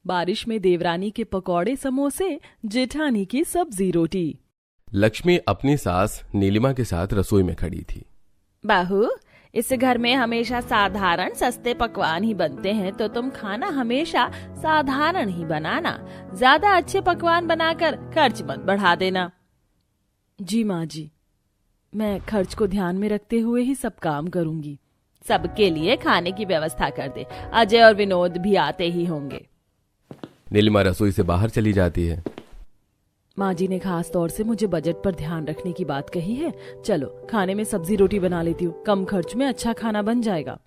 बारिश में देवरानी के पकौड़े समोसे, जेठानी की सब्जी रोटी। लक्ष्मी अपनी सास नीलिमा के साथ रसोई में खड़ी थी। बहू, इस घर में हमेशा साधारण सस्ते पकवान ही बनते हैं, तो तुम खाना हमेशा साधारण ही बनाना। ज्यादा अच्छे पकवान बनाकर खर्च मत बढ़ा देना। जी माँ जी, मैं खर्च को ध्यान में रखते हुए ही सब काम करूंगी। सबके लिए खाने की व्यवस्था कर दे, अजय और विनोद भी आते ही होंगे। नीलिमा रसोई से बाहर चली जाती है। माँ जी ने खास तौर से मुझे बजट पर ध्यान रखने की बात कही है। चलो खाने में सब्जी रोटी बना लेती हूँ, कम खर्च में अच्छा खाना बन जाएगा।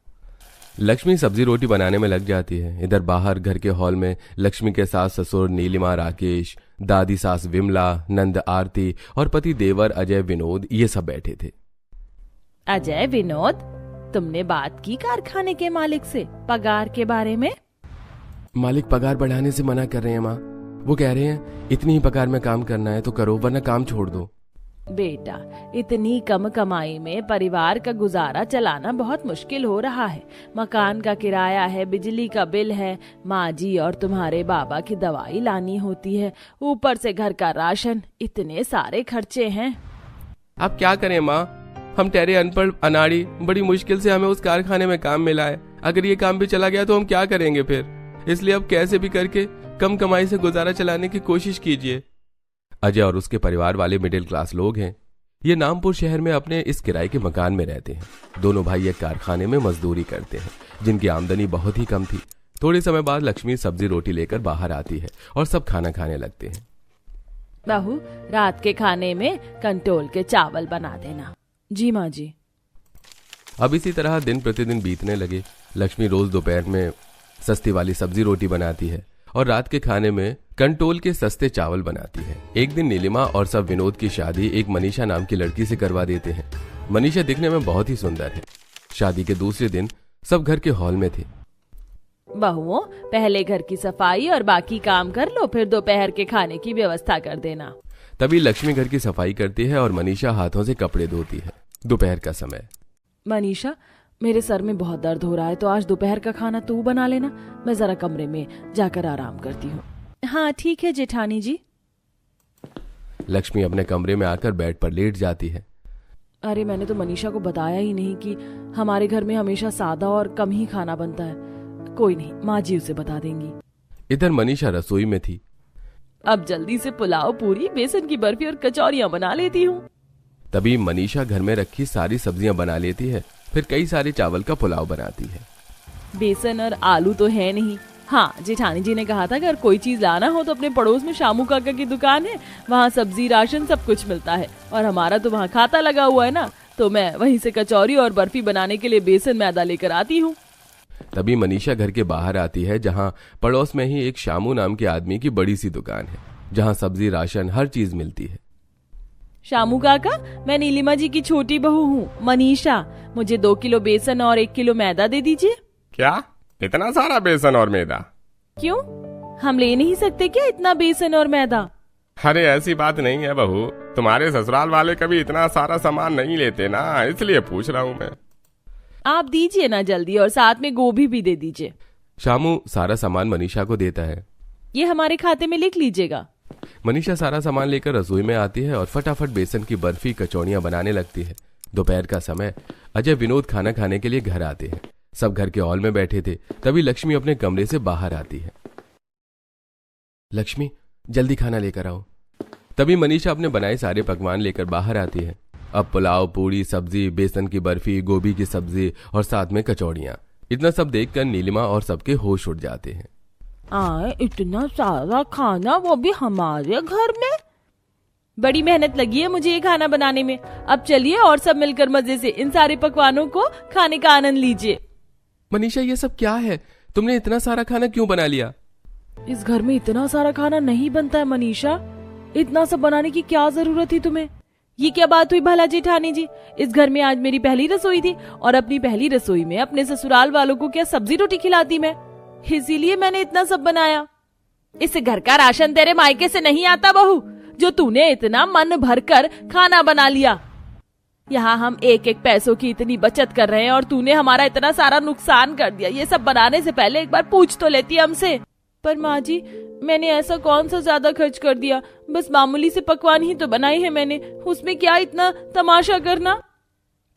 लक्ष्मी सब्जी रोटी बनाने में लग जाती है। इधर बाहर घर के हॉल में लक्ष्मी के सास ससुर नीलिमा, राकेश, दादी सास विमला, नंद आरती और पति देवर अजय विनोद ये सब बैठे थे। अजय विनोद, तुमने बात की कारखाने के मालिक से पगार के बारे में? मालिक पगार बढ़ाने से मना कर रहे हैं माँ। वो कह रहे हैं इतनी ही पगार में काम करना है तो करो, वरना काम छोड़ दो। बेटा, इतनी कम कमाई में परिवार का गुजारा चलाना बहुत मुश्किल हो रहा है। मकान का किराया है, बिजली का बिल है, माँ जी और तुम्हारे बाबा की दवाई लानी होती है, ऊपर से घर का राशन, इतने सारे खर्चे हैं। आप क्या करें माँ, हम ठहरे अनपढ़ अनाड़ी, बड़ी मुश्किल से हमें उस कारखाने में काम मिला है। अगर ये काम भी चला गया तो हम क्या करेंगे फिर? इसलिए अब कैसे भी करके कम कमाई से गुजारा चलाने की कोशिश कीजिए। अजय और उसके परिवार वाले मिडिल क्लास लोग हैं। ये नामपुर शहर में अपने इस किराए के मकान में रहते हैं। दोनों भाई एक कारखाने में मजदूरी करते हैं, जिनकी आमदनी बहुत ही कम थी। थोड़े समय बाद लक्ष्मी सब्जी रोटी लेकर बाहर आती है और सब खाना खाने लगते हैं। बहू, रात के खाने में कंटोल के चावल बना देना। जी माँ जी। अब इसी तरह दिन प्रतिदिन बीतने लगे। लक्ष्मी रोज दोपहर में सस्ती वाली सब्जी रोटी बनाती है और रात के खाने में कंटोल के सस्ते चावल बनाती है। एक दिन नीलिमा और सब विनोद की शादी एक मनीषा नाम की लड़की से करवा देते हैं। मनीषा दिखने में बहुत ही सुंदर है। शादी के दूसरे दिन सब घर के हॉल में थे। बहुओं, पहले घर की सफाई और बाकी काम कर लो, फिर दोपहर के खाने की व्यवस्था कर देना। तभी लक्ष्मी घर की सफाई करती है और मनीषा हाथों से कपड़े धोती है। दोपहर का समय। मनीषा, मेरे सर में बहुत दर्द हो रहा है, तो आज दोपहर का खाना तू बना लेना। मैं जरा कमरे में जाकर आराम करती हूँ। हाँ ठीक है जेठानी जी। लक्ष्मी अपने कमरे में आकर बेड पर लेट जाती है। अरे, मैंने तो मनीषा को बताया ही नहीं कि हमारे घर में हमेशा सादा और कम ही खाना बनता है। कोई नहीं, माँ जी उसे बता देंगी। इधर मनीषा रसोई में थी। अब जल्दी से पुलाव, पूरी, बेसन की बर्फी और कचौरियाँ बना लेती हूँ। तभी मनीषा घर में रखी सारी सब्जियां बना लेती है, फिर कई सारे चावल का पुलाव बनाती है। बेसन और आलू तो है नहीं। हाँ, जेठानी जी ने कहा था अगर कोई चीज लाना हो तो अपने पड़ोस में शामू काका की दुकान है, वहाँ सब्जी राशन सब कुछ मिलता है। और हमारा तो वहाँ खाता लगा हुआ है ना, तो मैं वहीं से कचौरी और बर्फी बनाने के लिए बेसन मैदा लेकर आती हूँ। तभी मनीषा घर के बाहर आती है, जहाँ पड़ोस में ही एक शामू नाम के आदमी की बड़ी सी दुकान है, जहाँ सब्जी राशन हर चीज मिलती है। शामू काका, मैं नीलिमा जी की छोटी बहू हूँ मनीषा। मुझे 2 किलो बेसन और 1 किलो मैदा दे दीजिए। क्या? इतना सारा बेसन और मैदा? क्यों, हम ले नहीं सकते क्या इतना बेसन और मैदा? अरे ऐसी बात नहीं है बहू, तुम्हारे ससुराल वाले कभी इतना सारा सामान नहीं लेते ना, इसलिए पूछ रहा हूँ मैं। आप दीजिए ना जल्दी, और साथ में गोभी भी दे दीजिए। शामू सारा सामान मनीषा को देता है। ये हमारे खाते में लिख लीजिएगा। मनीषा सारा सामान लेकर रसोई में आती है और फटाफट बेसन की बर्फी, कचौड़ियां बनाने लगती है। दोपहर का समय। अजय विनोद खाना खाने के लिए घर आते हैं। सब घर के हॉल में बैठे थे। तभी लक्ष्मी अपने कमरे से बाहर आती है। लक्ष्मी, जल्दी खाना लेकर आओ। तभी मनीषा अपने बनाए सारे पकवान लेकर बाहर आती है। अब पुलाव, पूरी, सब्जी, बेसन की बर्फी, गोभी की सब्जी और साथ में कचौड़ियां। इतना सब देखकर नीलिमा और सबके होश उड़ जाते हैं। इतना सारा खाना, वो भी हमारे घर में? बड़ी मेहनत लगी है मुझे ये खाना बनाने में। अब चलिए और सब मिलकर मजे से इन सारे पकवानों को खाने का आनंद लीजिए। मनीषा, ये सब क्या है? तुमने इतना सारा खाना क्यों बना लिया? इस घर में इतना सारा खाना नहीं बनता है मनीषा। इतना सब बनाने की क्या जरूरत थी तुम्हें? ये क्या बात हुई भला जेठानी जी? इस घर में आज मेरी पहली रसोई थी, और अपनी पहली रसोई में अपने ससुराल वालों को क्या सब्जी रोटी खिलाती मैं? इसीलिए मैंने इतना सब बनाया। इस घर का राशन तेरे मायके से नहीं आता बहू, जो तूने इतना मन भरकर खाना बना लिया। यहाँ हम एक एक पैसों की इतनी बचत कर रहे हैं और तूने हमारा इतना सारा नुकसान कर दिया। ये सब बनाने से पहले एक बार पूछ तो लेती हमसे। पर माँ जी, मैंने ऐसा कौन सा ज्यादा खर्च कर दिया, बस मामूली से पकवान ही तो बनाए हैं मैंने, उसमें क्या इतना तमाशा करना।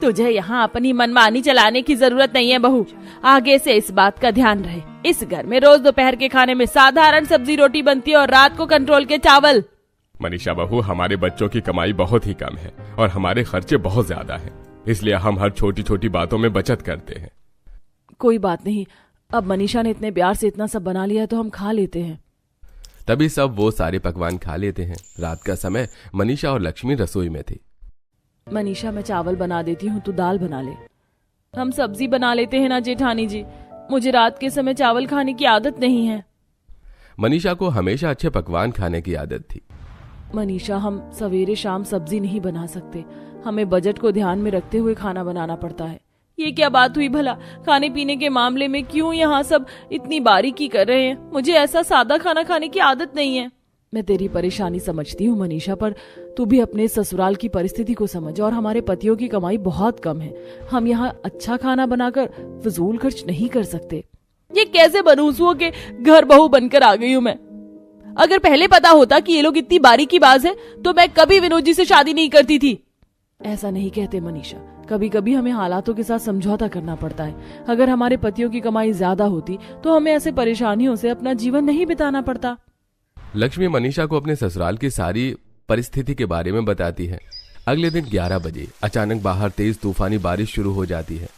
तुझे यहाँ अपनी मनमानी चलाने की जरूरत नहीं है बहू, आगे से इस बात का ध्यान रहे। इस घर में रोज दोपहर के खाने में साधारण सब्जी रोटी बनती है और रात को कंट्रोल के चावल। मनीषा बहू, हमारे बच्चों की कमाई बहुत ही कम है और हमारे खर्चे बहुत ज्यादा हैं, इसलिए हम हर छोटी छोटी बातों में बचत करते हैं। कोई बात नहीं, अब मनीषा ने इतने प्यार से इतना सब बना लिया तो हम खा लेते हैं। तभी सब वो सारे पकवान खा लेते हैं। रात का समय मनीषा और लक्ष्मी रसोई में थी। मनीषा, मैं चावल बना देती हूँ, तू दाल बना ले। हम सब्जी बना लेते हैं ना जेठानी जी, मुझे रात के समय चावल खाने की आदत नहीं है। मनीषा को हमेशा अच्छे पकवान खाने की आदत थी। मनीषा, हम सवेरे शाम सब्जी नहीं बना सकते, हमें बजट को ध्यान में रखते हुए खाना बनाना पड़ता है। ये क्या बात हुई भला, खाने पीने के मामले में क्यों यहाँ सब इतनी बारीकी कर रहे हैं? मुझे ऐसा सादा खाना खाने की आदत नहीं है। मैं तेरी परेशानी समझती हूँ मनीषा, पर तू भी अपने ससुराल की परिस्थिति को समझ, और हमारे पतियों की कमाई बहुत कम है। हम यहाँ अच्छा खाना बनाकर फजूल खर्च नहीं कर सकते। ये कैसे बनूसुओं के घर बहू बनकर आ गई हूँ मैं। अगर पहले पता होता कि ये लोग इतनी बारीकीबाज है तो मैं कभी विनोद जी से शादी नहीं करती थी। ऐसा नहीं कहते मनीषा, कभी कभी हमें हालातों के साथ समझौता करना पड़ता है। अगर हमारे पतियों की कमाई ज्यादा होती तो हमें ऐसे परेशानियों से अपना जीवन नहीं बिताना पड़ता। लक्ष्मी मनीषा को अपने ससुराल की सारी परिस्थिति के बारे में बताती है। अगले दिन 11 बजे अचानक बाहर तेज तूफानी बारिश शुरू हो जाती है।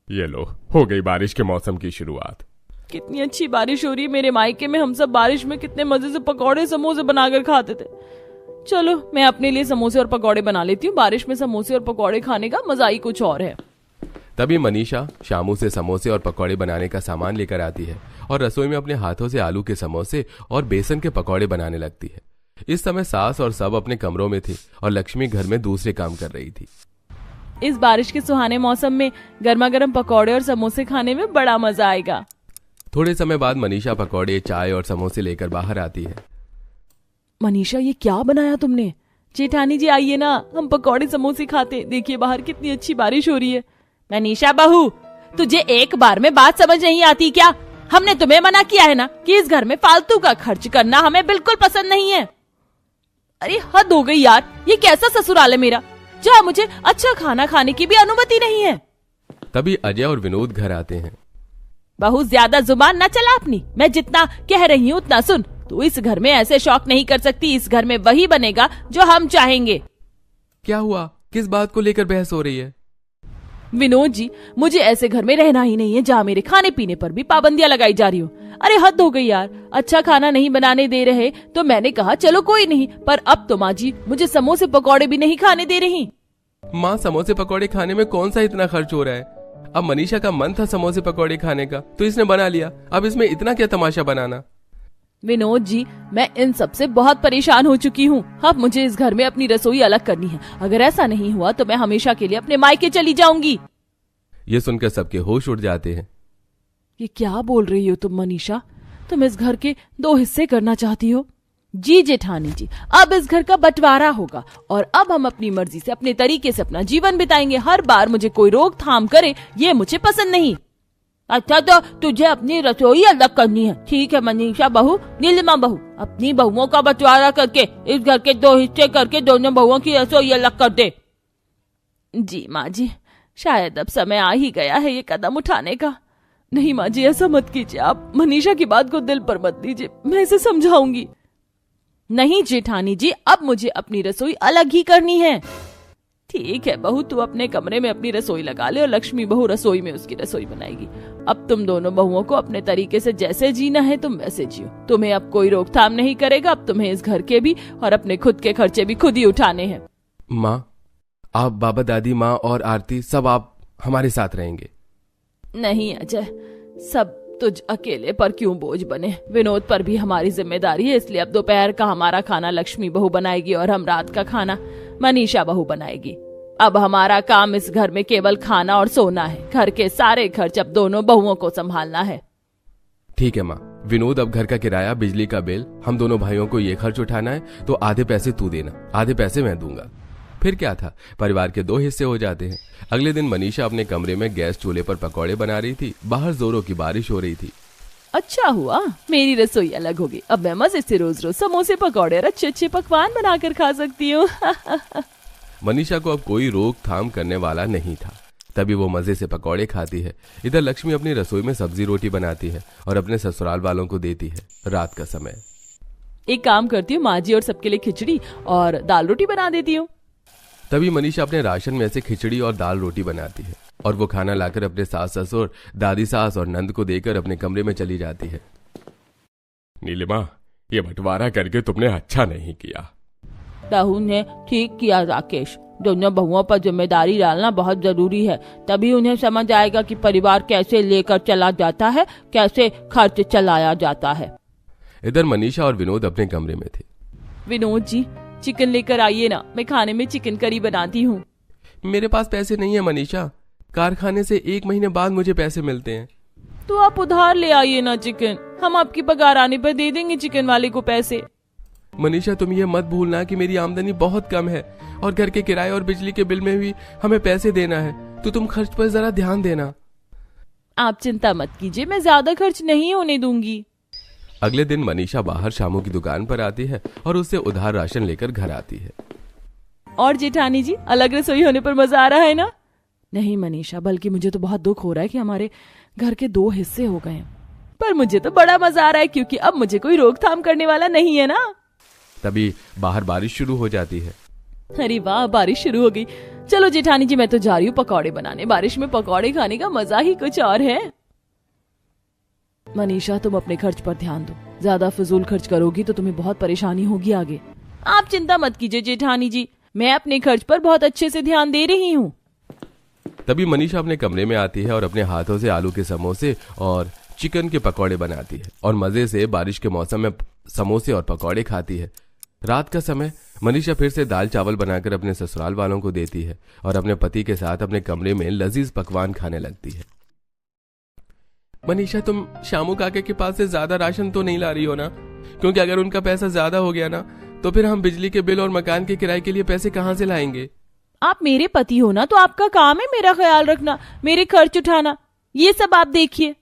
ये लो, हो गई बारिश के मौसम की शुरुआत। कितनी अच्छी बारिश हो रही है। मेरे मायके में हम सब बारिश में कितने मजे से पकौड़े समोसे बनाकर खाते थे। चलो, मैं अपने लिए समोसे और पकौड़े बना लेती हूँ। बारिश में समोसे और पकौड़े खाने का मजा ही कुछ और है। तभी मनीषा शामू से समोसे और पकौड़े बनाने का सामान लेकर आती है और रसोई में अपने हाथों से आलू के समोसे और बेसन के पकौड़े बनाने लगती है। इस समय सास और सब अपने कमरों में थी और लक्ष्मी घर में दूसरे काम कर रही थी। इस बारिश के सुहाने मौसम में गर्मा गर्म पकौड़े और समोसे खाने में बड़ा मजा आएगा। थोड़े समय बाद मनीषा पकौड़े, चाय और समोसे लेकर बाहर आती है। मनीषा, ये क्या बनाया तुमने? जेठानी जी आइए ना, हम पकौड़े समोसे खाते। देखिए बाहर कितनी अच्छी बारिश हो रही है। मनीषा बहू, तुझे एक बार में बात समझ नहीं आती क्या? हमने तुम्हें मना किया है ना कि इस घर में फालतू का खर्च करना हमें बिल्कुल पसंद नहीं है। अरे हद हो गई यार, ये कैसा ससुराल है मेरा जहाँ मुझे अच्छा खाना खाने की भी अनुमति नहीं है। तभी अजय और विनोद घर आते हैं। बहुत ज्यादा जुबान न चला अपनी, मैं जितना कह रही हूँ उतना सुन। तू इस घर में ऐसे शौक नहीं कर सकती। इस घर में वही बनेगा जो हम चाहेंगे। क्या हुआ? किस बात को लेकर बहस हो रही है? विनोद जी, मुझे ऐसे घर में रहना ही नहीं है जहाँ मेरे खाने पीने पर भी पाबंदियां लगाई जा रही हो। अरे हद हो गई यार, अच्छा खाना नहीं बनाने दे रहे तो मैंने कहा चलो कोई नहीं, पर अब तो माँ जी मुझे समोसे पकौड़े भी नहीं खाने दे रही। माँ, समोसे पकौड़े खाने में कौन सा इतना खर्च हो रहा है? अब मनीषा का मन था समोसे पकौड़े खाने का तो इसने बना लिया, अब इसमें इतना क्या तमाशा बनाना? विनोद जी, मैं इन सब से बहुत परेशान हो चुकी हूँ। अब मुझे इस घर में अपनी रसोई अलग करनी है। अगर ऐसा नहीं हुआ तो मैं हमेशा के लिए अपने मायके चली जाऊंगी। ये सुनकर सबके होश उड़ जाते हैं। ये क्या बोल रही हो तुम मनीषा? तुम इस घर के 2 हिस्से करना चाहती हो? जी जेठानी जी, अब इस घर का बंटवारा होगा और अब हम अपनी मर्जी से अपने तरीके से अपना जीवन बिताएंगे। हर बार मुझे कोई रोक थाम करे, ये मुझे पसंद नहीं। अच्छा, तो तुझे अपनी रसोई अलग करनी है। ठीक है मनीषा बहू, नीलिमा बहू, अपनी बहुओं का बंटवारा करके इस घर के 2 हिस्से करके दोनों बहुओं की रसोई अलग कर दे। जी माँ जी, शायद अब समय आ ही गया है ये कदम उठाने का। नहीं माँ जी, ऐसा मत कीजिए। आप मनीषा की बात को दिल पर मत लीजिए, मैं इसे समझाऊंगी। नहीं जेठानी जी, अब मुझे अपनी रसोई अलग ही करनी है। ठीक है बहू, तू अपने कमरे में अपनी रसोई लगा ले और लक्ष्मी बहू रसोई में उसकी रसोई बनाएगी। अब तुम दोनों बहुओं को अपने तरीके से जैसे जीना है तुम वैसे जियो। तुम्हें अब कोई रोकथाम नहीं करेगा। अब तुम्हें इस घर के भी और अपने खुद के खर्चे भी खुद ही उठाने हैं। माँ, आप, बाबा, दादी, माँ और आरती सब आप हमारे साथ रहेंगे। नहीं अजय, सब तुझ अकेले पर क्यों बोझ बने? विनोद पर भी हमारी जिम्मेदारी है, इसलिए अब दोपहर का हमारा खाना लक्ष्मी बहू बनाएगी और हम रात का खाना मनीषा बहू बनाएगी। अब हमारा काम इस घर में केवल खाना और सोना है। घर के सारे खर्च अब दोनों बहुओं को संभालना है। ठीक है माँ। विनोद, अब घर का किराया, बिजली का बिल, हम दोनों भाइयों को ये खर्च उठाना है, तो आधे पैसे तू देना, आधे पैसे मैं दूंगा। फिर क्या था, परिवार के 2 हिस्से हो जाते हैं। अगले दिन मनीषा अपने कमरे में गैस चूल्हे पर पकौड़े बना रही थी। बाहर जोरों की बारिश हो रही थी। अच्छा हुआ मेरी रसोई अलग होगी, अब मैं मजे से रोज रोज समोसे पकौड़े और अच्छे अच्छे पकवान बनाकर खा सकती हूँ। मनीषा को अब कोई रोक थाम करने वाला नहीं था। तभी वो मजे से पकौड़े खाती है। इधर लक्ष्मी अपनी रसोई में सब्जी रोटी बनाती है और अपने ससुराल वालों को देती है। रात का समय। एक काम करती हूँ, माँ जी और सबके लिए खिचड़ी और दाल रोटी बना देती हूँ। तभी मनीषा अपने राशन में से खिचड़ी और दाल रोटी बनाती है और वो खाना लाकर अपने सास ससुर, दादी सास और नंद को देकर अपने कमरे में चली जाती है। नीलिमा, ये बंटवारा करके तुमने अच्छा नहीं किया। राहुल ने ठीक किया राकेश, दोनों बहुओं पर जिम्मेदारी डालना बहुत जरूरी है, तभी उन्हें समझ आएगा कि परिवार कैसे लेकर चला जाता है, कैसे खर्च चलाया जाता है। इधर मनीषा और विनोद अपने कमरे में थे। विनोद जी, चिकन लेकर आइए ना, मैं खाने में चिकन करी बनाती हूँ। मेरे पास पैसे नहीं है मनीषा, कारखाने से 1 महीने बाद मुझे पैसे मिलते हैं। तो आप उधार ले आइए ना चिकन, हम आपकी पगार आने पर दे देंगे चिकन वाले को पैसे। मनीषा, तुम ये मत भूलना कि मेरी आमदनी बहुत कम है और घर के किराए और बिजली के बिल में भी हमें पैसे देना है, तो तुम खर्च पर जरा ध्यान देना। आप चिंता मत कीजिए, मैं ज्यादा खर्च नहीं होने दूंगी। अगले दिन मनीषा बाहर शामू की दुकान पर आती है और उससे उधार राशन लेकर घर आती है। और जेठानी जी, अलग रसोई होने पर मजा आ रहा है ना? नहीं मनीषा, बल्कि मुझे तो बहुत दुख हो रहा है कि हमारे घर के 2 हिस्से हो गए हैं, पर मुझे तो बड़ा मजा आ रहा है क्योंकि अब मुझे कोई रोकथाम करने वाला नहीं है ना। तभी बाहर बारिश शुरू हो जाती है। अरे वाह, बारिश शुरू हो गई। चलो जेठानी जी, मैं तो जा रही हूँ पकौड़े बनाने, बारिश में पकौड़े खाने का मजा ही कुछ और है। मनीषा, तुम अपने खर्च पर ध्यान दो, ज्यादा फजूल खर्च करोगी तो तुम्हें बहुत परेशानी होगी आगे। आप चिंता मत कीजिए जेठानी जी, मैं अपने खर्च पर बहुत अच्छे से ध्यान दे रही हूँ। तभी मनीषा अपने कमरे में आती है और अपने हाथों से आलू के समोसे और चिकन के पकौड़े बनाती है और मजे से बारिश के मौसम में समोसे और पकौड़े खाती है। रात का समय। मनीषा फिर से दाल चावल बनाकर अपने ससुराल वालों को देती है और अपने पति के साथ अपने कमरे में लजीज पकवान खाने लगती है। मनीषा, तुम शामू काके के पास से ज्यादा राशन तो नहीं ला रही हो ना? क्योंकि अगर उनका पैसा ज्यादा हो गया ना, तो फिर हम बिजली के बिल और मकान के किराए के लिए पैसे कहाँ से लाएंगे? आप मेरे पति हो ना, तो आपका काम है मेरा ख्याल रखना, मेरे खर्च उठाना, ये सब आप देखिए।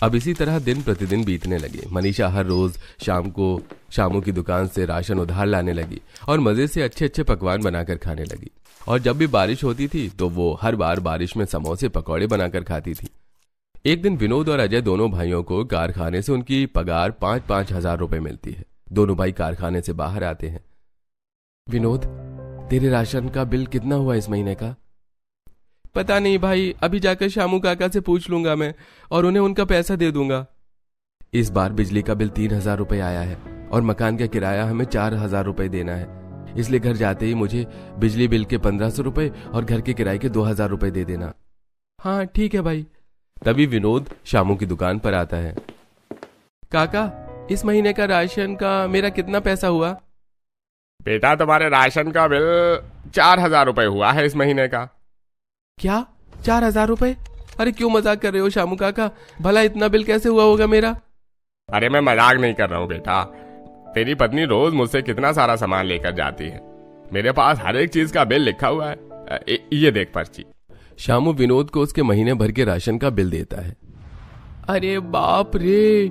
अब इसी तरह दिन प्रतिदिन बीतने लगे। मनीषा हर रोज शाम को शामू की दुकान से राशन उधार लाने लगी और मजे से अच्छे अच्छे पकवान बनाकर खाने लगी। और जब भी बारिश होती थी तो वो हर बार बारिश में समोसे पकौड़े बनाकर खाती थी। एक दिन विनोद और अजय दोनों भाइयों को कारखाने से उनकी पगार 5-5 हजार रुपए मिलती है। दोनों भाई कारखाने से बाहर आते हैं। विनोद, तेरे राशन का बिल कितना हुआ इस महीने का? पता नहीं भाई, अभी जाकर शामू काका से पूछ लूंगा मैं और उन्हें उनका पैसा दे दूंगा। इस बार बिजली का बिल 3,000 रुपए आया है और मकान का किराया हमें 4,000 रुपए देना है, इसलिए घर जाते ही मुझे बिजली बिल के 1,500 रुपए और घर के किराए के 2,000 रुपए दे देना। हाँ ठीक है भाई। तभी विनोद शामू की दुकान पर आता है। काका, इस महीने का राशन का मेरा कितना पैसा हुआ? बेटा, तुम्हारे राशन का बिल 4,000 रुपए हुआ है इस महीने का। क्या 4,000 रुपए? अरे क्यों मजाक कर रहे हो शामू काका, भला इतना बिल कैसे हुआ होगा मेरा? अरे मैं मजाक नहीं कर रहा हूँ बेटा, तेरी पत्नी रोज मुझसे कितना सारा सामान लेकर जाती है, मेरे पास हर एक चीज का बिल लिखा हुआ है, ये देख पर्ची। शामू विनोद को उसके महीने भर के राशन का बिल देता है। अरे बाप रे,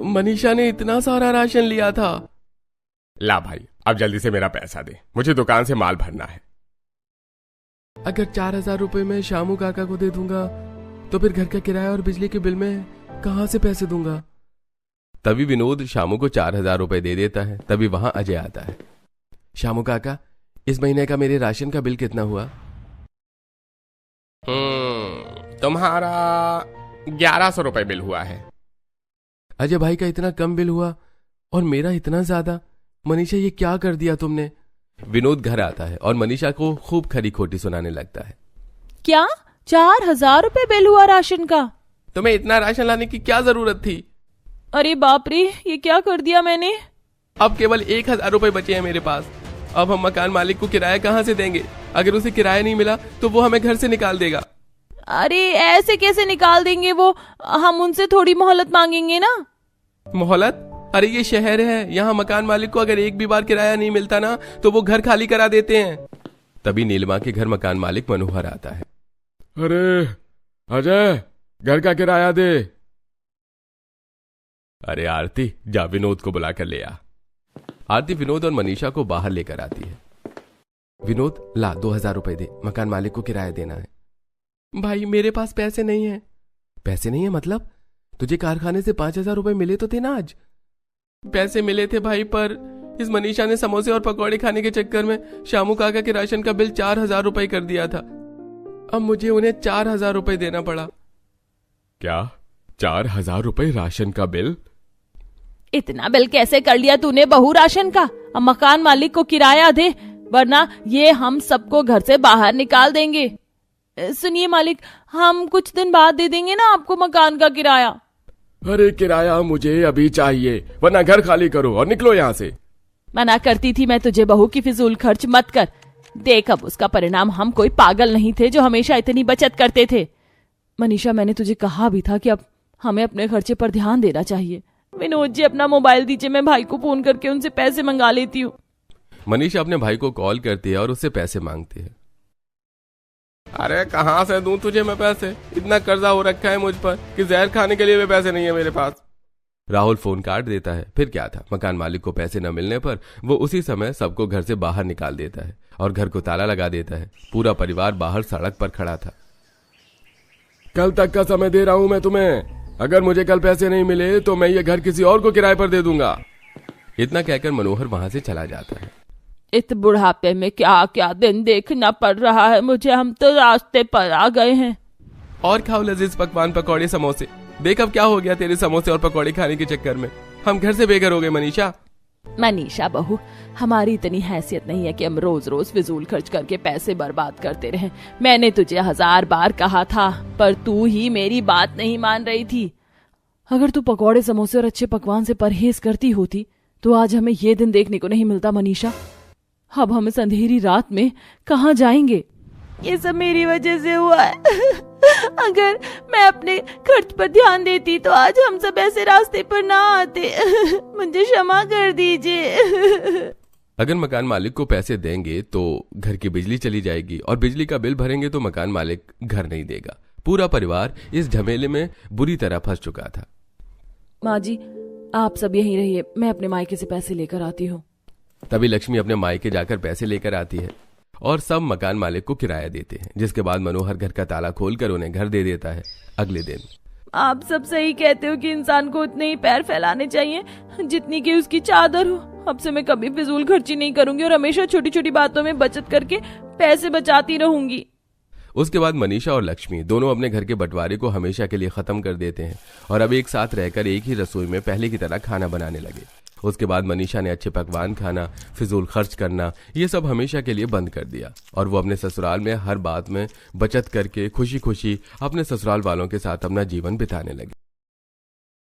मनीषा ने इतना सारा राशन लिया था। ला भाई, अब जल्दी से मेरा पैसा दे, मुझे दुकान से माल भरना है। अगर 4,000 रुपए मैं शामू काका को दे दूंगा तो फिर घर का किराया और बिजली के बिल में कहां से पैसे दूंगा? तभी विनोद शामू को 4,000 रुपए दे देता है। तभी वहां अजय आता है। शामू काका, इस महीने का मेरे राशन का बिल कितना हुआ? तुम्हारा 1,100 रुपए बिल हुआ है। अजय भाई का इतना कम बिल हुआ और मेरा इतना ज्यादा। मनीषा, ये क्या कर दिया तुमने? विनोद घर आता है और मनीषा को खूब खरी खोटी सुनाने लगता है। क्या 4,000 रुपए बिल हुआ राशन का? तुम्हें इतना राशन लाने की क्या जरूरत थी? अरे बाप रे, ये क्या कर दिया मैंने? अब केवल 1,000 रुपए बचे हैं मेरे पास। अब हम मकान मालिक को किराया कहाँ से देंगे? अगर उसे किराया नहीं मिला तो वो हमें घर से निकाल देगा। अरे ऐसे कैसे निकाल देंगे वो, हम उनसे थोड़ी मोहलत मांगेंगे ना। मोहलत? अरे ये शहर है, यहाँ मकान मालिक को अगर एक भी बार किराया नहीं मिलता ना तो वो घर खाली करा देते हैं। तभी नीलिमा के घर मकान मालिक मनोहर आता है। अरे अजय, घर का किराया दे। अरे आरती, जा विनोद को बुला कर ले आ। आरती विनोद और मनीषा को बाहर लेकर आती है। विनोद, ला 2000 रुपए दे, मकान मालिक को किराया देना है। भाई मेरे पास पैसे नहीं है। पैसे नहीं है मतलब? तुझे कारखाने से 5000 रुपए मिले तो थे ना आज। पैसे मिले थे भाई, पर इस मनीषा ने समोसे और पकौड़े खाने के चक्कर में शामू काका के राशन का बिल 4000 रुपए कर दिया था। अब मुझे उन्हें 4000 रुपए देना पड़ा। क्या 4000 रुपए राशन का बिल? इतना बिल कैसे कर लिया तूने बहू राशन का? अब मकान मालिक को किराया दे, वरना ये हम सबको घर से बाहर निकाल देंगे। सुनिए मालिक, हम कुछ दिन बाद दे देंगे ना आपको मकान का किराया। अरे किराया मुझे अभी चाहिए, वरना घर खाली करो और निकलो यहाँ से। मना करती थी मैं तुझे बहू की फिजूल खर्च मत कर। देख अब उसका परिणाम, हम कोई पागल नहीं थे जो हमेशा इतनी बचत करते थे। मनीषा, मैंने तुझे कहा भी था कि अब हमें अपने खर्चे पर ध्यान देना चाहिए। विनोद जी अपना मोबाइल दीजिए, मैं भाई को फोन करके उनसे पैसे मंगा लेती हूँ। मनीषा अपने भाई को कॉल करती है और उससे पैसे मांगती है। अरे कहाँ से दूं तुझे मैं पैसे? इतना कर्जा हो रखा है मुझ पर कि जहर खाने के लिए भी पैसे नहीं है मेरे पास। राहुल फोन काट देता है। फिर क्या था, मकान मालिक को पैसे न मिलने पर वो उसी समय सबको घर से बाहर निकाल देता है और घर को ताला लगा देता है। पूरा परिवार बाहर सड़क पर खड़ा था। कल तक का समय दे रहा हूं मैं तुम्हें। अगर मुझे कल पैसे नहीं मिले तो मैं ये घर किसी और को किराए पर दे दूंगा। इतना कहकर मनोहर वहां से चला जाता है। इस बुढ़ापे में क्या क्या दिन देखना पड़ रहा है मुझे, हम तो रास्ते पर आ गए हैं। और खाओ लजीज पकवान पकौड़े समोसे। देख अब क्या हो गया तेरे समोसे और पकौड़े खाने के चक्कर में, हम घर से बेघर हो गए। मनीषा बहू, हमारी इतनी हैसियत नहीं है कि हम रोज रोज फिजूल खर्च करके पैसे बर्बाद करते रहें। मैंने तुझे 1000 बार कहा था, पर तू ही मेरी बात नहीं मान रही थी। अगर तू पकौड़े समोसे और अच्छे पकवान से परहेज करती होती तो आज हमें ये दिन देखने को नहीं मिलता। मनीषा, अब हम इस अंधेरी रात में कहाँ जाएंगे? ये सब मेरी वजह से हुआ है। अगर मैं अपने खर्च पर ध्यान देती तो आज हम सब ऐसे रास्ते पर ना आते। मुझे क्षमा कर दीजिए। अगर मकान मालिक को पैसे देंगे तो घर की बिजली चली जाएगी और बिजली का बिल भरेंगे तो मकान मालिक घर नहीं देगा। पूरा परिवार इस झमेले में बुरी तरह फंस चुका था। माँ जी, आप सब यहीं रहिए, मैं अपने मायके से पैसे लेकर आती हूँ। तभी लक्ष्मी अपने मायके जाकर पैसे लेकर आती है और सब मकान मालिक को किराया देते हैं, जिसके बाद मनोहर घर का ताला खोलकर उन्हें घर दे देता है। अगले दिन, आप सब सही कहते हो कि इंसान को उतने ही पैर फैलाने चाहिए जितनी कि उसकी चादर हो। अब से मैं कभी फिजूल खर्ची नहीं करूंगी और हमेशा छोटी छोटी बातों में बचत करके पैसे बचाती रहूंगी। उसके बाद मनीषा और लक्ष्मी दोनों अपने घर के बंटवारे को हमेशा के लिए खत्म कर देते हैं और अब एक साथ रहकर एक ही रसोई में पहले की तरह खाना बनाने लगे। उसके बाद मनीषा ने अच्छे पकवान खाना, फिजूल खर्च करना, ये सब हमेशा के लिए बंद कर दिया और वो अपने ससुराल में हर बात में बचत करके खुशी खुशी अपने ससुराल वालों के साथ अपना जीवन बिताने लगी।